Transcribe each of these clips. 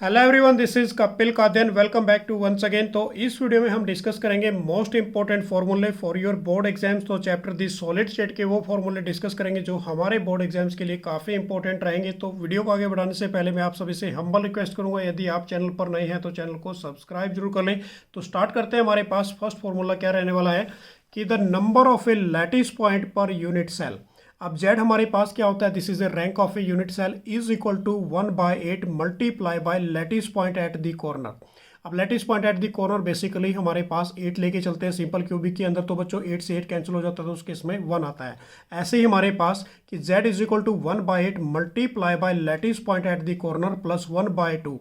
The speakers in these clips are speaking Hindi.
Hello everyone, this is Kapil Kadyan. Welcome back to once again. तो इस वीडियो में हम डिस्कस करेंगे मोस्ट इंपॉर्टेंट फॉर्मूले फॉर योर बोर्ड एग्जाम्स। तो चैप्टर दी सॉलिड स्टेट के वो फॉर्मूले डिस्कस करेंगे जो हमारे बोर्ड एग्जाम्स के लिए काफ़ी इंपॉर्टेंट रहेंगे। तो वीडियो को आगे बढ़ाने से पहले मैं आप सभी से हम्बल रिक्वेस्ट करूंगा, यदि आप चैनल पर नए हैं तो चैनल को सब्सक्राइब जरूर कर लें। तो स्टार्ट करते हैं। हमारे पास फर्स्ट फॉर्मूला क्या रहने वाला है कि the number of a lattice point per unit cell. अब z हमारे पास क्या होता है, this is a rank of a unit cell is equal to 1/8 multiply by lattice point at the corner. अब lattice point at the corner basically हमारे पास 8 लेके चलते हैं सिंपल क्यूबिक के अंदर, तो बच्चों 8 से 8 कैंसिल हो जाता है तो उसके इसमें 1 आता है। ऐसे ही हमारे पास कि z is equal to 1/8 multiply by lattice point at the corner plus 1/2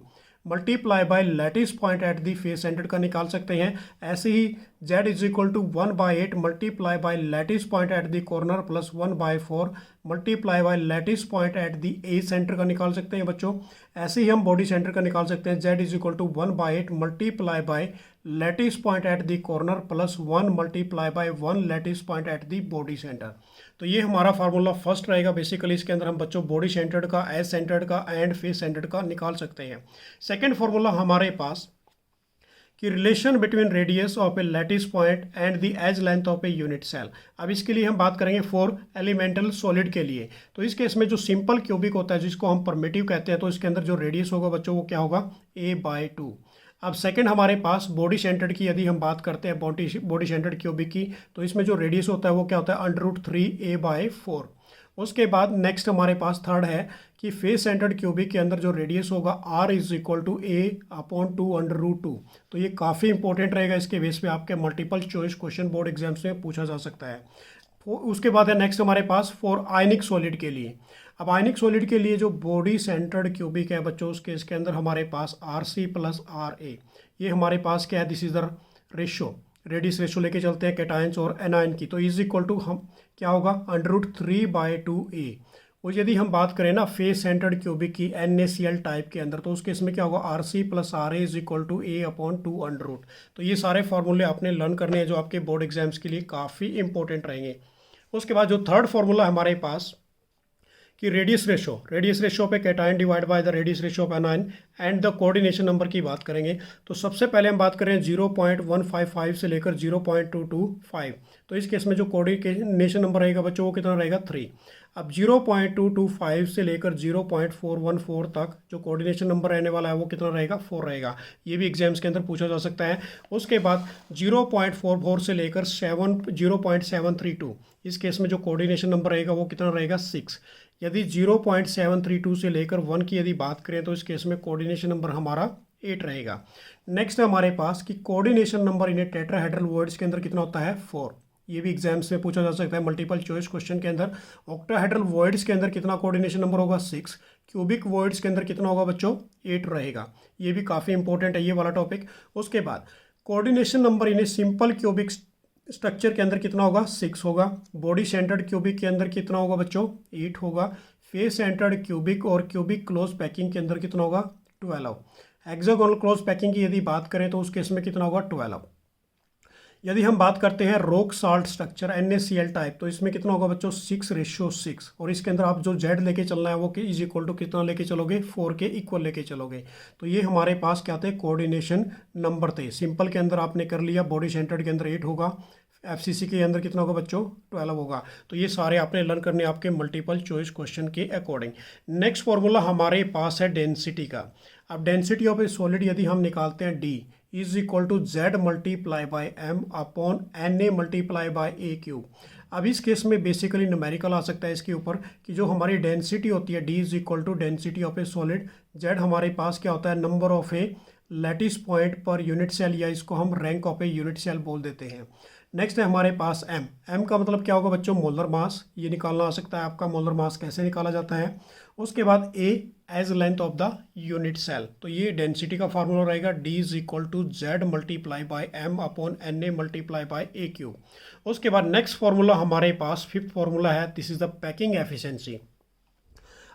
multiply by lattice point at the face centre का निकाल सकते हैं। ऐसे ही z is equal to 1/8 multiply by lattice point at the corner plus 1/4 multiply by lattice point at the a centre का निकाल सकते हैं बच्चों। ऐसे ही हम बॉडी सेंटर का निकाल सकते हैं। z is equal to 1/8 multiply by lattice point at the corner plus 1 multiply by 1 lattice point at the body centre. तो ये हमारा फार्मूला फर्स्ट रहेगा। बेसिकली इसके अंदर हम बच्चों बॉडी सेंटर्ड का, एज सेंटर्ड का एंड फेस सेंटर्ड का निकाल सकते हैं। सेकेंड फार्मूला हमारे पास कि relation between radius of a lattice point and the edge length of a unit cell. अब इसके लिए हम बात करेंगे फॉर एलिमेंटल सॉलिड के लिए। तो इस केस में जो सिंपल क्यूबिक होता है जिसको हम परमिटिव कहते हैं, तो इसके अंदर जो रेडियस होगा बच्चों वो क्या होगा, a/2। अब सेकंड हमारे पास बॉडी सेंटर्ड की यदि हम बात करते हैं बॉडी सेंटर्ड क्यूबिक की, तो इसमें जो रेडियस होता है वो क्या होता है, √3a/4। उसके बाद नेक्स्ट हमारे पास थर्ड है कि फेस सेंटर्ड क्यूबिक के अंदर जो रेडियस होगा r is equal to a/2 तो ये काफ़ी इंपॉर्टेंट रहेगा। इसके बेस पे आपके multiple choice question board exams में पूछा जा सकता है। उसके बाद है नेक्स्ट हमारे पास फॉर आयनिक सॉलिड के लिए। अब आयनिक सॉलिड के लिए जो बॉडी सेंटर्ड क्यूबिक है बच्चों, उसके इसके अंदर हमारे पास Rc प्लस Ra, ये हमारे पास क्या है, this is the ratio, radius ratio लेके चलते हैं कैटायंस और एनायन की। तो इज इक्वल टू हम क्या होगा, √3/2a। और यदि हम बात करें ना फेस सेंटर्ड क्यूबिक की NaCl टाइप के अंदर, तो उसके इसमें क्या होगा, Rc plus Ra is equal to a/2 तो ये सारे फॉर्मूले आपने लर्न करने हैं जो आपके बोर्ड एग्जाम्स के लिए काफ़ी इंपॉर्टेंट रहेंगे। उसके बाद जो थर्ड फॉर्मूला हमारे पास कि रेडियस रेशो पे cation divide by the radius ratio of anion and the coordination number की बात करेंगे। तो सबसे पहले हम बात करें 0.155 से लेकर 0.225। तो इस केस में जो कोऑर्डिनेशन नंबर रहेगा बच्चों वो कितना रहेगा, 3। अब 0.225 से लेकर 0.414 तक जो कोऑर्डिनेशन नंबर रहने वाला है वो कितना रहेगा, 4 रहेगा। ये भी एग्जाम्स के अंदर पूछा जा सकता है। उसके बाद 0.44 से लेकर 0.732, इस केस में जो कोऑर्डिनेशन नंबर रहेगा वो कितना रहेगा, 6। यदि 0.732 से लेकर 1 की यदि बात करें तो इस केस में कोऑर्डिनेशन नंबर हमारा 8 रहेगा। नेक्स्ट हमारे पास कि coordination number in tetrahedral words के अंदर कितना होता है, 4। ये भी एग्जाम्स में पूछा जा सकता है मल्टीपल चॉइस क्वेश्चन के अंदर। ऑक्टाहेड्रल वर्ड्स के अंदर कितना कोऑर्डिनेशन नंबर होगा, 6। क्यूबिक वर्ड्स के अंदर कितना होगा बच्चों, 8 रहेगा। ये भी काफ़ी इंपॉर्टेंट है ये वाला टॉपिक। उसके बाद coordination number in simple cubic structure के अंदर कितना होगा, 6 होगा। बॉडी सेंटर्ड क्यूबिक के अंदर कितना होगा बच्चों, 8 होगा। फेस सेंटर्ड क्यूबिक और क्यूबिक क्लोज पैकिंग के अंदर कितना होगा, 12। हेक्सागोनल क्लोज पैकिंग की यदि बात करें तो उस केस में कितना होगा, 12। यदि हम बात करते हैं rock salt structure NaCl type, तो इसमें कितना होगा बच्चों, 6:6। और इसके अंदर आप जो Z लेके चलना है वो इज इक्वल टू कितना लेके चलोगे, 4 के इक्वल लेके चलोगे। तो ये हमारे पास क्या थे, कोऑर्डिनेशन नंबर थे। सिंपल के अंदर आपने कर लिया, बॉडी सेंटर्ड के अंदर 8 होगा, FCC के अंदर कितना होगा बच्चों, 12 होगा। तो ये सारे आपने लर्न करने आपके मल्टीपल चॉइस क्वेश्चन के अकॉर्डिंग। नेक्स्ट फॉर्मूला हमारे पास है डेंसिटी का। अब डेंसिटी ऑफ ए सॉलिड यदि हम निकालते हैं, D is equal to Z multiply by M upon Na multiply by A cube. अब इस केस में बेसिकली न्यूमेरिकल आ सकता है इसके ऊपर कि जो हमारी डेंसिटी होती है D is equal to density of a solid, Z हमारे पास क्या होता है, number of a lattice point per unit cell, या इसको हम rank of a unit cell बोल देते हैं। नेक्स्ट है हमारे पास M का मतलब क्या होगा बच्चों, मोलर मास। ये निकालना आ सकता है आपका, मोलर मास कैसे निकाला जाता है। उसके बाद A edge length of the unit cell. तो ये डेंसिटी का फार्मूला रहेगा, D is equal to Z multiply by M upon Na multiply by A cube. उसके बाद नेक्स्ट फार्मूला हमारे पास फिफ्थ फार्मूला है, this is the packing efficiency.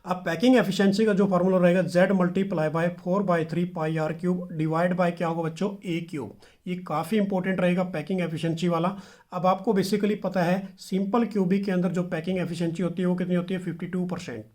अब पैकिंग एफिशिएंसी का जो फार्मूला रहेगा, Z multiply by 4/3 pi r cube divide by क्या होगा बच्चों, A क्यूब। ये काफ़ी इंपॉर्टेंट रहेगा पैकिंग एफिशिएंसी वाला। अब आपको बेसिकली पता है सिंपल क्यूबिक के अंदर जो पैकिंग एफिशिएंसी होती है वो कितनी होती है, 52%।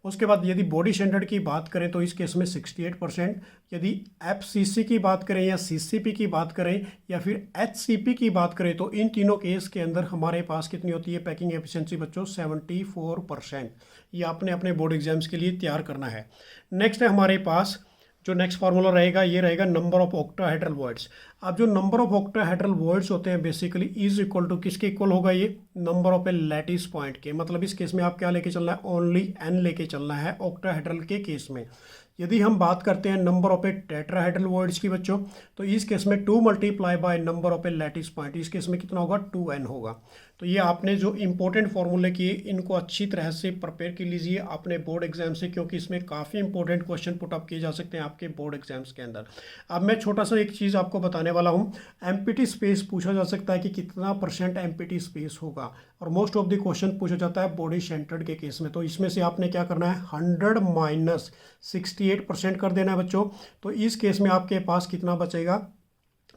उसके बाद यदि बॉडी स्टैंडर्ड की बात करें तो इस केस में 68%, यदि एफसीसी की बात करें या सीसीपी की बात करें या फिर एचसीपी की बात करें तो इन तीनों केस के अंदर हमारे पास कितनी होती है पैकिंग एफिशिएंसी बच्चों 74%। ये आपने अपने बोर्ड एग्जाम्स के लिए तैयार करना है। नेक्स्ट है हमारे पास जो नेक्स्ट फार्मूला रहेगा ये रहेगा नंबर ऑफ ऑक्टाहेड्रल वर्ड्स। अब जो नंबर ऑफ ऑक्टाहेड्रल वर्ड्स होते हैं बेसिकली इज इक्वल टू किसके इक्वल होगा, ये number of a lattice point के। मतलब इस केस में आप क्या लेके चलना है, ओनली एन लेके चलना है ऑक्टाहेड्रल के केस में। यदि हम बात करते हैं number of A tetrahedral words की बच्चों तो इस केस में 2 multiply by number of a lattice point, इस केस में कितना होगा 2n होगा। तो ये आपने जो इंपॉर्टेंट फॉर्मूले किए इनको अच्छी तरह से प्रिपेयर कर लीजिए अपने बोर्ड एग्जाम से, क्योंकि इसमें काफ़ी इंपॉर्टेंट क्वेश्चन पुटअप किए जा सकते हैं आपके बोर्ड एग्जाम्स के अंदर। अब मैं छोटा सा एक चीज़ आपको बताने वाला हूँ, एम्प्टी स्पेस पूछा जा सकता है कि कितना % एम्प्टी स्पेस होगा, और मोस्ट ऑफ द क्वेश्चन पूछा जाता है बॉडी सेंटर्ड के केस में। तो इसमें से आपने क्या करना है 100 माइनस 68% कर देना है बच्चों। तो इस केस में आपके पास कितना बचेगा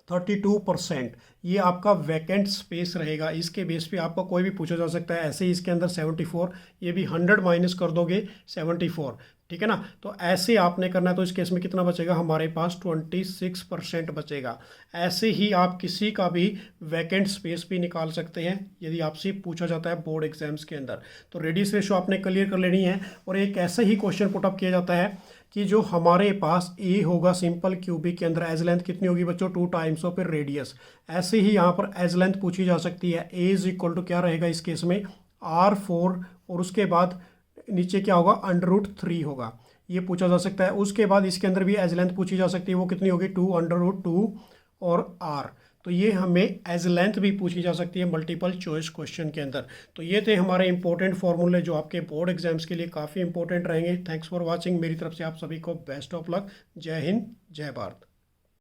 32%। ये आपका वैकेंट स्पेस रहेगा। इसके बेस पे आपको कोई भी पूछा जा सकता है। ऐसे ही इसके अंदर 74, ये भी 100 माइनस कर दोगे 74, ठीक है ना। तो ऐसे आपने करना है। तो इस केस में कितना बचेगा हमारे पास 26% बचेगा। ऐसे ही आप किसी का भी वैकेंट स्पेस भी निकाल सकते हैं यदि आपसे पूछा जाता है बोर्ड एग्जाम्स के अंदर। तो रेडियस रेशो आपने क्लियर कर लेनी है। और एक ऐसा ही क्वेश्चन पुटअप किया जाता है कि जो हमारे पास ए होगा सिंपल क्यूबिक के अंदर एज लेंथ कितनी होगी बच्चों 2 टाइम्स ऑफ रेडियस। ऐसे ही यहाँ पर एज लेंथ पूछी जा सकती है। ए इज इक्वल टू क्या रहेगा इस केस में R4 और उसके बाद नीचे क्या होगा √3 होगा, ये पूछा जा सकता है। उसके बाद इसके अंदर भी एज लेंथ पूछी जा सकती है, वो कितनी होगी 2 और R। तो ये हमें एज लेंथ भी पूछी जा सकती है मल्टीपल चॉइस क्वेश्चन के अंदर। तो ये थे हमारे इंपॉर्टेंट फॉर्मूले जो आपके बोर्ड एग्जाम्स के लिए काफ़ी इंपॉर्टेंट रहेंगे। Thanks for watching. मेरी तरफ से आप सभी को बेस्ट ऑफ लक। जय हिंद, जय भारत।